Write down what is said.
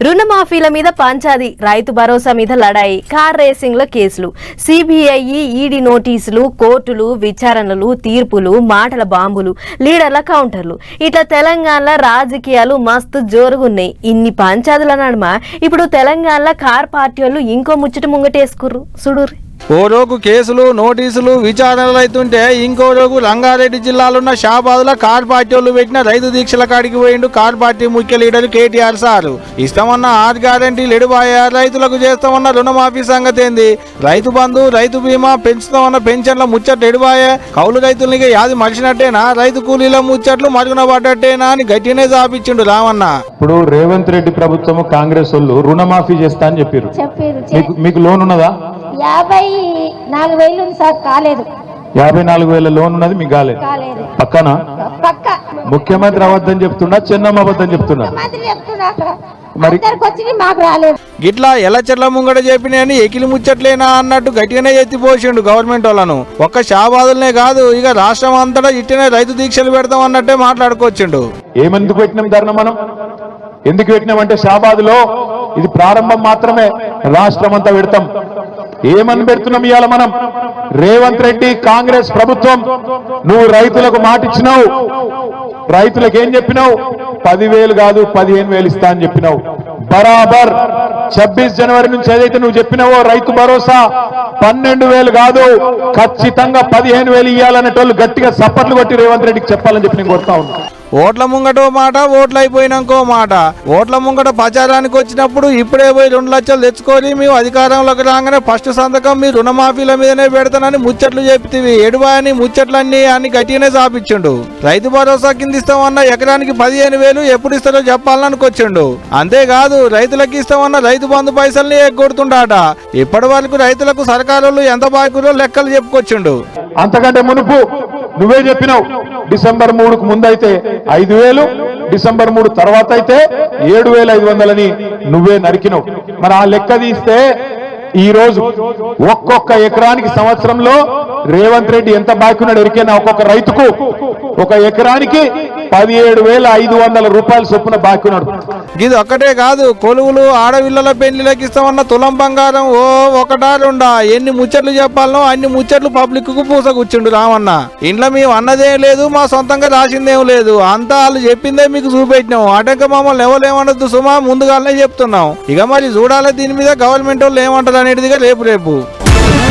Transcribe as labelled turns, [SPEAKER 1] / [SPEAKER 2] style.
[SPEAKER 1] రుణమాఫీల మీద పంచాది, రైతు భరోసా మీద లడాయి, కార్ రేసింగ్ల కేసులు, సిబిఐ ఈడీ నోటీసులు, కోర్టులు, విచారణలు, తీర్పులు, మాటల బాంబులు, లీడర్ల కౌంటర్లు, ఇట్లా తెలంగాణలో రాజకీయాలు మస్తు జోరుగున్నాయి. ఇన్ని పంచాదుల నడుమ ఇప్పుడు తెలంగాణలో కార్ పార్టీ వాళ్ళు ఇంకో ముచ్చట ముంగటేసుకుర్రు సుడూరి.
[SPEAKER 2] ఓ రోజు కేసులు నోటీసులు విచారణలు అవుతుంటే ఇంకో రోజు రంగారెడ్డి జిల్లాలో షాబాద్లో కార్ పార్టీ వాళ్ళు పెట్టిన రైతు దీక్షల కాడికి పోయిండు కార్ పార్టీ ముఖ్య లీడర్ కేటీఆర్ సారు. ఇస్తామన్న 6 గ్యారెంటీలు ఎడిపాయా, రైతులకు చేస్తామన్న రుణమాఫీ సంగతి ఏంది, రైతు బంధు రైతు బీమా పెంచుతామన్న పెన్షన్ల ముచ్చట్లు ఎడిపాయా, కౌలు రైతులకి యాది మలిసినట్టేనా, రైతు కూలీల ముచ్చట్లు మరుగున పడ్డట్టేనా అని గట్టినే చాపించిండు రామన్న.
[SPEAKER 3] ఇప్పుడు రేవంత్ రెడ్డి ప్రభుత్వం కాంగ్రెస్ వాళ్ళు రుణమాఫీ చేస్తా అని చెప్పారు. మీకు లోన్ ఉన్నదా?
[SPEAKER 4] 54,000 సార్, కాలేదు.
[SPEAKER 3] 54,000 లోన్ ఉన్నది, మీకు కాలేదు. పక్కన ముఖ్యమంత్రి అబద్ధం చెప్తున్నా, చెన్నమ్మ అబద్ధం చెప్తున్నా,
[SPEAKER 4] మరి మాకు రాలేదు.
[SPEAKER 2] గిట్లా ఎలా చెట్ల ముంగట చెప్పినాయని ఎకిలి ముచ్చట్లేనా అన్నట్టు గట్టిగానే ఎత్తిపోసిండు గవర్నమెంట్ వాళ్ళను. ఒక్క షాబాదులనే కాదు, ఇక రాష్ట్రం అంతటా ఇట్టినే రైతు దీక్షలు పెడతాం అన్నట్టే మాట్లాడుకోవచ్చుండు.
[SPEAKER 3] ఏమెందుకు పెట్టినాం ధర్నా మనం? ఎందుకు పెట్టినామంటే షాబాదులో ఇది ప్రారంభం మాత్రమే, రాష్ట్రం అంతా పెడతాం. ఏమని పెడుతున్నాం ఇవాళ మనం? రేవంత్ రెడ్డి కాంగ్రెస్ ప్రభుత్వం, నువ్వు రైతులకు మాట ఇచ్చినావు, రైతులకు ఏం చెప్పినావు? 10,000 కాదు 15,000 ఇస్తా అని చెప్పినావు. బరాబర్ 26 జనవరి నుంచి ఏదైతే నువ్వు చెప్పినావో రైతు భరోసా 12,000 కాదు, ఖచ్చితంగా 15,000 ఇవ్వాలనేటోళ్ళు గట్టిగా సప్పట్లు కొట్టి రేవంత్ రెడ్డికి చెప్పాలని చెప్పి నేను కోరుతా ఉన్నా.
[SPEAKER 2] ఓట్ల ముంగటో మాట, ఓట్లు అయిపోయినాకో మాట. ఓట్ల ముంగట ప్రచారానికి వచ్చినప్పుడు ఇప్పుడే పోయి 2 లక్షలు తెచ్చుకొని మేము అధికారంలోకి రాగానే ఫస్ట్ సంతకం మీ రుణమాఫీల మీదనే పెడతానని ముచ్చట్లు చెప్తివి, ఎడుబాయని ముచ్చట్లన్నీ అని గట్టిగానే చాపించిండు. రైతు భరోసా కింద ఇస్తామన్న ఎకరానికి 15,000 ఎప్పుడు ఇస్తారో చెప్పాలనుకొచ్చిండు. అంతేకాదు రైతులకు ఇస్తామన్న రైతు బంధు పైసల్ని ఎగ్గొడుతుండాట. ఇప్పటి వరకు రైతులకు సర్కారు ఎంత బాకులో లెక్కలు చెప్పుకొచ్చిండు.
[SPEAKER 3] అంతకంటే మునుపు నువ్వే చెప్పినావు, డిసెంబర్ 3కు ముందైతే 5,000, డిసెంబర్ 3 తర్వాత అయితే 7,500 నువ్వే నరికినావు. మరి ఆ లెక్క తీస్తే ఈ రోజు ఒక్కొక్క ఎకరానికి సంవత్సరంలో రేవంత్ రెడ్డి ఎంత బాకీ ఉన్నాడు ఎరికేనా? ఒక్కొక్క రైతుకు ఒక ఎకరానికి 17,500 రూపాయలు చొప్పున బాకీ ఉన్నాడు.
[SPEAKER 2] ఇది ఒక్కటే కాదు, కొలువులు ఆడవిళ్ళల పెళ్లికి ఇస్తామన్న తులం బంగారం ఓ ఒకటా రెండా, ఎన్ని ముచ్చట్లు చెప్పాలనో అన్ని ముచ్చట్లు పబ్లిక్ కు పూసగుచ్చిండు రామన్న. ఇంట్లో మేము అన్నదేం లేదు, మా సొంతంగా రాసిందేం లేదు, అంతా వాళ్ళు చెప్పిందే మీకు చూపెట్టినాం. అటంక మమ్మల్ని ఎవరేమనొద్దు సుమా, ముందుగానే చెప్తున్నాం. ఇక మరి చూడాలి దీని మీద గవర్నమెంట్ వాళ్ళు ఏమంటారు అనేది రేపు